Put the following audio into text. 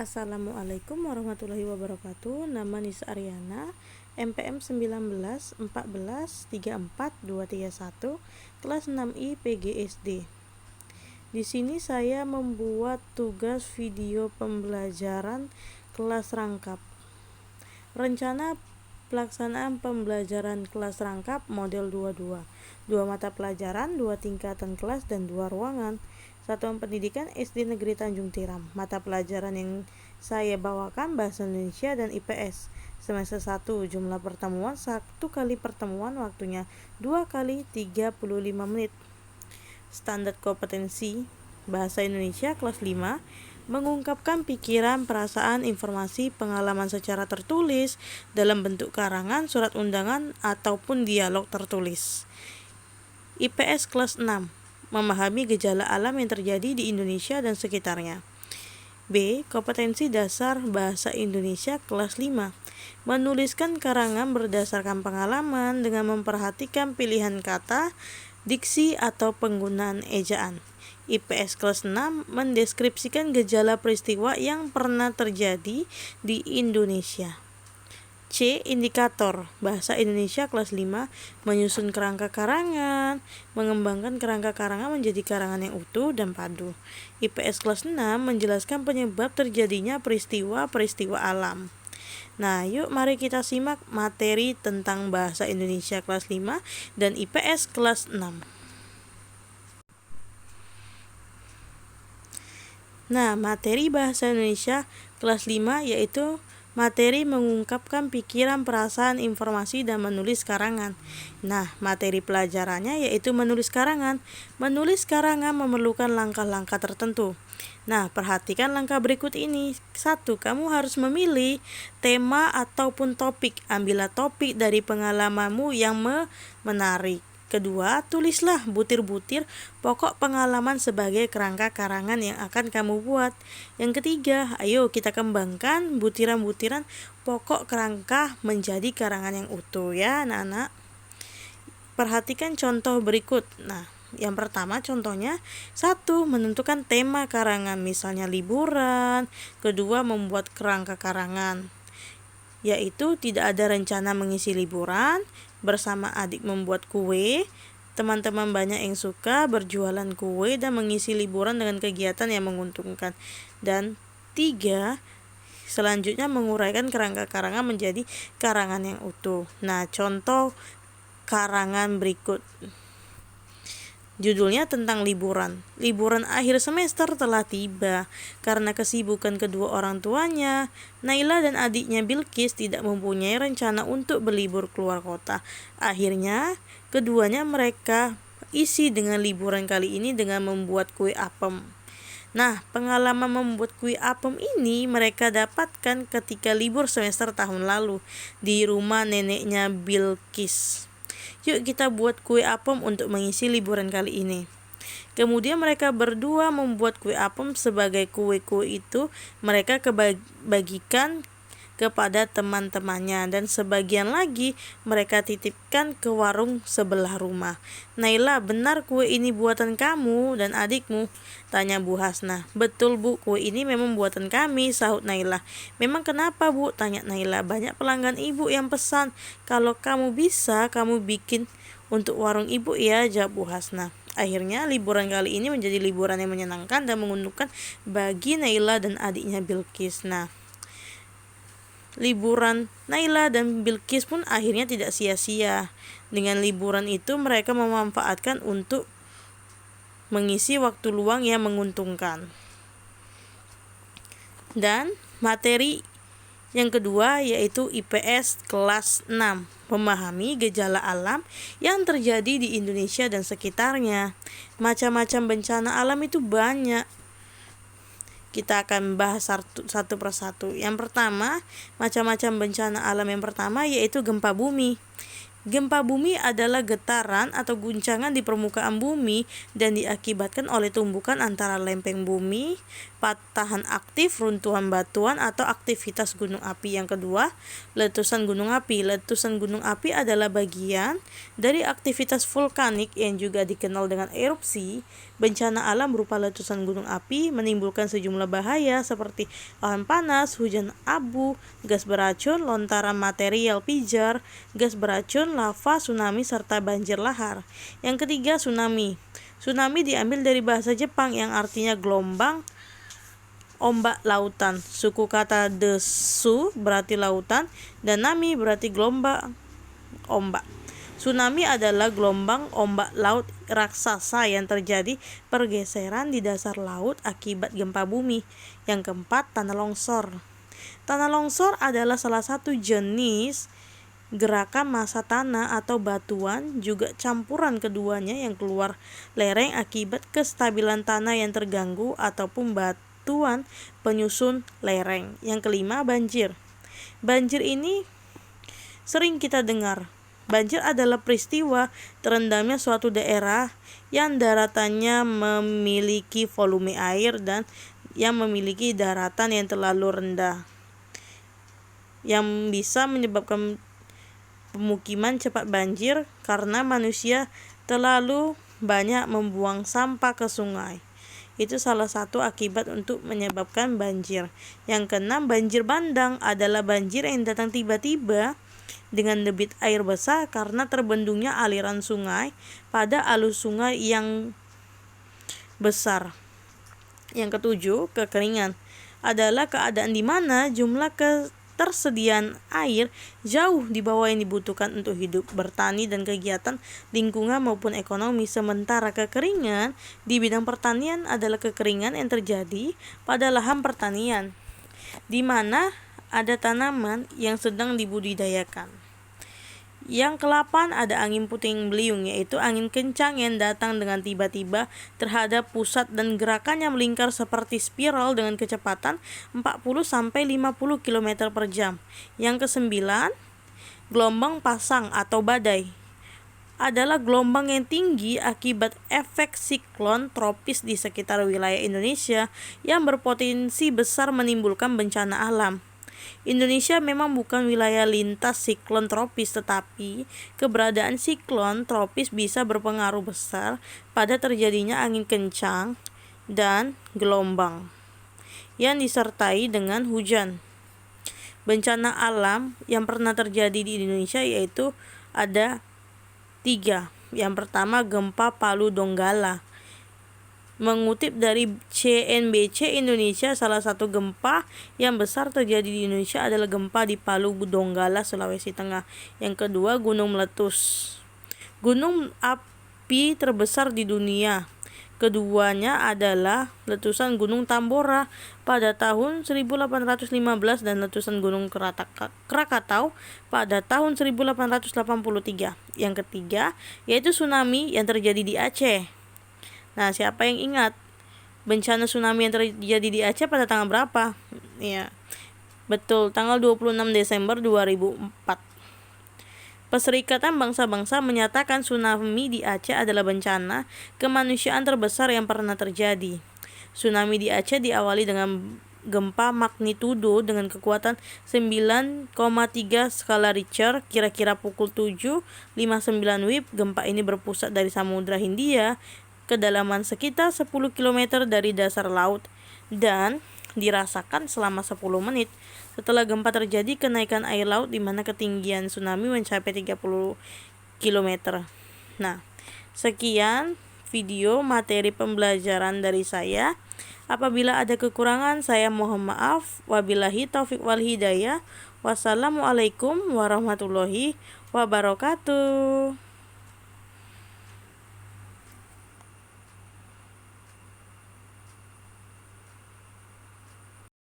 Assalamualaikum warahmatullahi wabarakatuh. Nama Nisa Aryana, MPM 19 14 34 231, kelas 6I PGSD. Di sini saya membuat tugas video pembelajaran kelas rangkap. Rencana pelaksanaan pembelajaran kelas rangkap model 22. 2 mata pelajaran, 2 tingkatan kelas, dan 2 ruangan. Satuan pendidikan SD Negeri Tanjung Tiram. Mata pelajaran yang saya bawakan Bahasa Indonesia dan IPS. Semester 1, jumlah pertemuan 1 kali pertemuan, waktunya 2 kali 35 menit. Standar kompetensi Bahasa Indonesia kelas 5, mengungkapkan pikiran, perasaan, informasi, pengalaman secara tertulis dalam bentuk karangan, surat undangan, ataupun dialog tertulis. IPS kelas 6, memahami gejala alam yang terjadi di Indonesia dan sekitarnya. B. Kompetensi dasar Bahasa Indonesia kelas 5, menuliskan karangan berdasarkan pengalaman dengan memperhatikan pilihan kata, diksi, atau penggunaan ejaan. IPS kelas 6, mendeskripsikan gejala peristiwa yang pernah terjadi di Indonesia. C. Indikator Bahasa Indonesia kelas 5, menyusun kerangka karangan, mengembangkan kerangka karangan menjadi karangan yang utuh dan padu. IPS kelas 6, menjelaskan penyebab terjadinya peristiwa-peristiwa alam. Nah, yuk mari kita simak materi tentang Bahasa Indonesia kelas 5 dan IPS kelas 6. Nah, materi Bahasa Indonesia kelas 5 yaitu materi mengungkapkan pikiran, perasaan, informasi, dan menulis karangan. Nah, materi pelajarannya yaitu menulis karangan. Menulis karangan memerlukan langkah-langkah tertentu. Nah, perhatikan langkah berikut ini. 1. Kamu harus memilih tema ataupun topik. Ambillah topik dari pengalamanmu yang menarik. 2. Tulislah butir-butir pokok pengalaman sebagai kerangka karangan yang akan kamu buat. Yang 3, ayo kita kembangkan butiran-butiran pokok kerangka menjadi karangan yang utuh ya anak-anak. Perhatikan contoh berikut. Nah, yang pertama contohnya 1. Menentukan tema karangan, misalnya liburan. 2. Membuat kerangka karangan, yaitu tidak ada rencana mengisi liburan, bersama adik membuat kue, teman-teman banyak yang suka berjualan kue dan mengisi liburan dengan kegiatan yang menguntungkan. Dan 3, selanjutnya menguraikan kerangka karangan menjadi karangan yang utuh. Nah, contoh karangan berikut. Judulnya tentang liburan. Liburan akhir semester telah tiba. Karena kesibukan kedua orang tuanya, Naila dan adiknya Bilqis tidak mempunyai rencana untuk berlibur keluar kota. Akhirnya, keduanya mereka isi dengan liburan kali ini dengan membuat kue apem. Nah, pengalaman membuat kue apem ini mereka dapatkan ketika libur semester tahun lalu di rumah neneknya Bilqis. Yuk kita buat kue apem untuk mengisi liburan kali ini. Kemudian mereka berdua membuat kue apem. Sebagai kue-kue itu mereka bagikan kepada teman-temannya, dan sebagian lagi mereka titipkan ke warung sebelah rumah. Naila, benar kue ini buatan kamu dan adikmu? Tanya Bu Hasna. Betul Bu, kue ini memang buatan kami, sahut Naila. Memang kenapa Bu? Tanya Naila. Banyak pelanggan ibu yang pesan. Kalau kamu bisa, kamu bikin untuk warung ibu ya, jawab Bu Hasna. Akhirnya liburan kali ini menjadi liburan yang menyenangkan dan menguntungkan bagi Naila dan adiknya Bilqis. Nah, liburan Naila dan Bilqis pun akhirnya tidak sia-sia. Dengan liburan itu mereka memanfaatkan untuk mengisi waktu luang yang menguntungkan. Dan materi yang kedua yaitu IPS kelas 6, memahami gejala alam yang terjadi di Indonesia dan sekitarnya. Macam-macam bencana alam itu banyak. Kita akan bahas satu persatu. Yang pertama, macam-macam bencana alam yang pertama yaitu gempa bumi. Gempa bumi adalah getaran atau guncangan di permukaan bumi dan diakibatkan oleh tumbukan antara lempeng bumi, patahan aktif, runtuhan batuan atau aktivitas gunung api. Yang kedua, letusan gunung api. Letusan gunung api adalah bagian dari aktivitas vulkanik yang juga dikenal dengan erupsi. Bencana alam berupa letusan gunung api menimbulkan sejumlah bahaya seperti awan panas, hujan abu, gas beracun, lontaran material pijar, gas beracun, lava, tsunami, serta banjir lahar. Yang ketiga, tsunami. Tsunami diambil dari bahasa Jepang yang artinya gelombang ombak lautan. Suku kata desu berarti lautan dan nami berarti gelombang ombak. Tsunami adalah gelombang ombak laut raksasa yang terjadi pergeseran di dasar laut akibat gempa bumi. Yang keempat, tanah longsor. Tanah longsor adalah salah satu jenis gerakan massa tanah atau batuan, juga campuran keduanya yang keluar lereng akibat kestabilan tanah yang terganggu ataupun batuan penyusun lereng. Yang kelima, banjir. Banjir ini sering kita dengar. Banjir adalah peristiwa terendamnya suatu daerah yang daratannya memiliki volume air dan yang memiliki daratan yang terlalu rendah, yang bisa menyebabkan pemukiman cepat banjir karena manusia terlalu banyak membuang sampah ke sungai. Itu salah satu akibat untuk menyebabkan banjir. Yang keenam, banjir bandang adalah banjir yang datang tiba-tiba dengan debit air besar karena terbendungnya aliran sungai pada alur sungai yang besar. Yang ketujuh, kekeringan adalah keadaan di mana jumlah ketersediaan air jauh di bawah yang dibutuhkan untuk hidup, bertani, dan kegiatan lingkungan maupun ekonomi. Sementara kekeringan di bidang pertanian adalah kekeringan yang terjadi pada lahan pertanian di mana ada tanaman yang sedang dibudidayakan. Yang ke-8 ada angin puting beliung, yaitu angin kencang yang datang dengan tiba-tiba terhadap pusat dan gerakannya melingkar seperti spiral dengan kecepatan 40-50 km per jam. Yang ke-9, gelombang pasang atau badai adalah gelombang yang tinggi akibat efek siklon tropis di sekitar wilayah Indonesia yang berpotensi besar menimbulkan bencana alam. Indonesia memang bukan wilayah lintas siklon tropis, tetapi keberadaan siklon tropis bisa berpengaruh besar pada terjadinya angin kencang dan gelombang yang disertai dengan hujan. Bencana alam yang pernah terjadi di Indonesia yaitu ada 3. Yang pertama, gempa Palu Donggala. Mengutip dari CNBC Indonesia, salah satu gempa yang besar terjadi di Indonesia adalah gempa di Palu Donggala, Sulawesi Tengah. Yang kedua, gunung meletus. Gunung api terbesar di dunia. Keduanya adalah letusan Gunung Tambora pada tahun 1815 dan letusan Gunung Krakatau pada tahun 1883. Yang ketiga, yaitu tsunami yang terjadi di Aceh. Nah, siapa yang ingat bencana tsunami yang terjadi di Aceh pada tanggal berapa? Ya, betul, tanggal 26 Desember 2004. Perserikatan Bangsa-Bangsa menyatakan tsunami di Aceh adalah bencana kemanusiaan terbesar yang pernah terjadi. Tsunami di Aceh diawali dengan gempa magnitudo dengan kekuatan 9,3 skala Richter, kira-kira pukul 7.59 WIB. Gempa ini berpusat dari Samudra Hindia, kedalaman sekitar 10 km dari dasar laut, dan dirasakan selama 10 menit. Setelah gempa terjadi kenaikan air laut di mana ketinggian tsunami mencapai 30 km. Nah, sekian video materi pembelajaran dari saya. Apabila ada kekurangan, saya mohon maaf. Wabillahi taufik wal hidayah. Wassalamualaikum warahmatullahi wabarakatuh.